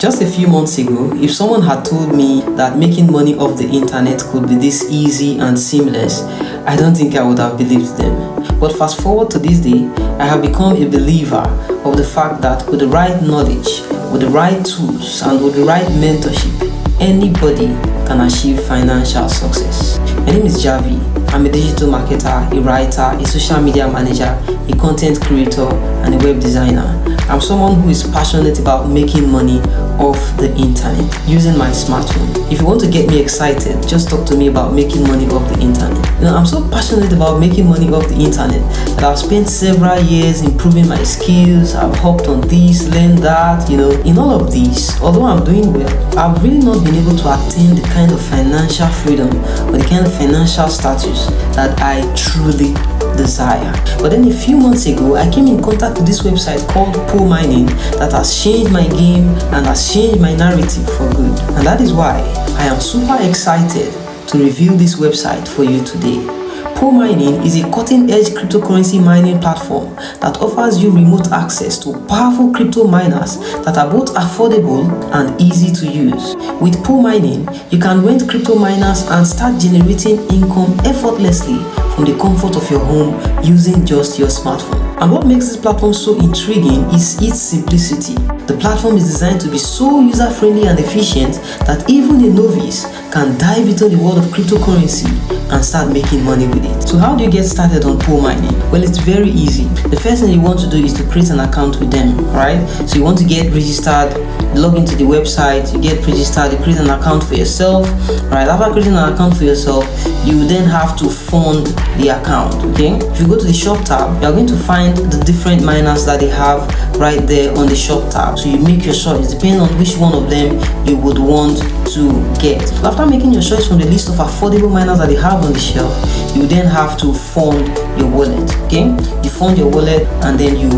Just a few months ago, if someone had told me that making money off the internet could be this easy and seamless, I don't think I would have believed them. But fast forward to this day, I have become a believer of the fact that with the right knowledge, with the right tools, and with the right mentorship, anybody can achieve financial success. My name is Javi. I'm a digital marketer, a writer, a social media manager, a content creator, and a web designer. I'm someone who is passionate about making money off the internet using my smartphone. If you want to get me excited, just talk to me about making money off the internet. I'm so passionate about making money off the internet that I've spent several years improving my skills. I've hopped on this, learned that, in all of these. Although I'm doing well, I've really not been able to attain the kind of financial freedom or the kind of financial status that I truly desire. But then a few months ago, I came in contact with this website called Powmining that has changed my game and has changed my narrative for good. And that is why I am super excited to reveal this website for you today. Powmining is a cutting-edge cryptocurrency mining platform that offers you remote access to powerful crypto miners that are both affordable and easy to use. With Powmining, you can rent crypto miners and start generating income effortlessly from the comfort of your home using just your smartphone. And what makes this platform so intriguing is its simplicity. The platform is designed to be so user-friendly and efficient that even a novice can dive into the world of cryptocurrency and start making money with it. So how do you get started on Powmining? Well, it's very easy. The first thing you want to do is to create an account with them, right? So you want to get registered, log into the website, you get registered, you create an account for yourself, right? After creating an account for yourself, you then have to fund the account, okay? If you go to the shop tab, you're going to find the different miners that they have right there on the shop tab. So you make your choice depending on which one of them you would want to get. So after making your choice from the list of affordable miners that they have on the shelf, you then have to fund your wallet, okay? You fund your wallet and then you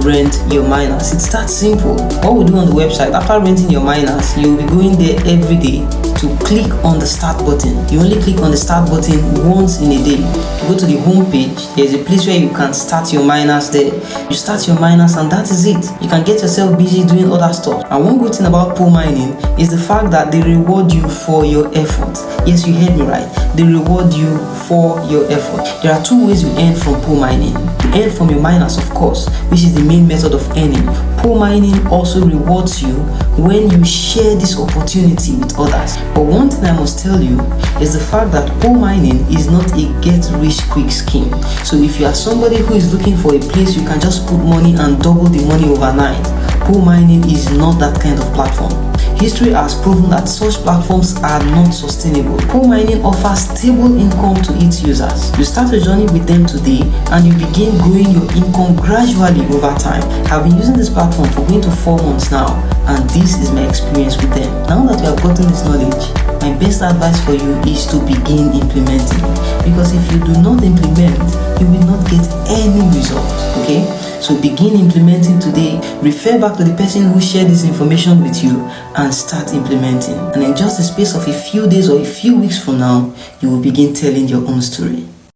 rent your miners. It's that simple. What we do on the website, after renting your miners, you'll be going there every day to click on the start button. You only click on the start button once in a day. You go to the home page, there's a place where you can start your miners there. You start your miners and that is it. You can get yourself busy doing other stuff. And one good thing about Powmining is the fact that they reward you for your effort. Yes, you heard me right. They reward you for your effort. There are two ways you earn from Powmining. You earn from your miners, of course, which is the main method of earning. Powmining also rewards you when you share this opportunity with others. But one thing I must tell you is the fact that Powmining is not a get-rich-quick scheme. So if you are somebody who is looking for a place you can just put money and double the money overnight, Powmining is not that kind of platform. History has proven that such platforms are not sustainable. Powmining offers stable income to its users. You start a journey with them today and you begin growing your income gradually over time. I've been using this platform for going to 4 months now, and this is my experience with them. Now that you have gotten this knowledge, my best advice for you is to begin implementing. Because if you do not implement, you will not get any results, okay? So begin implementing today. Refer back to the person who shared this information with you and start implementing. And in just the space of a few days or a few weeks from now, you will begin telling your own story.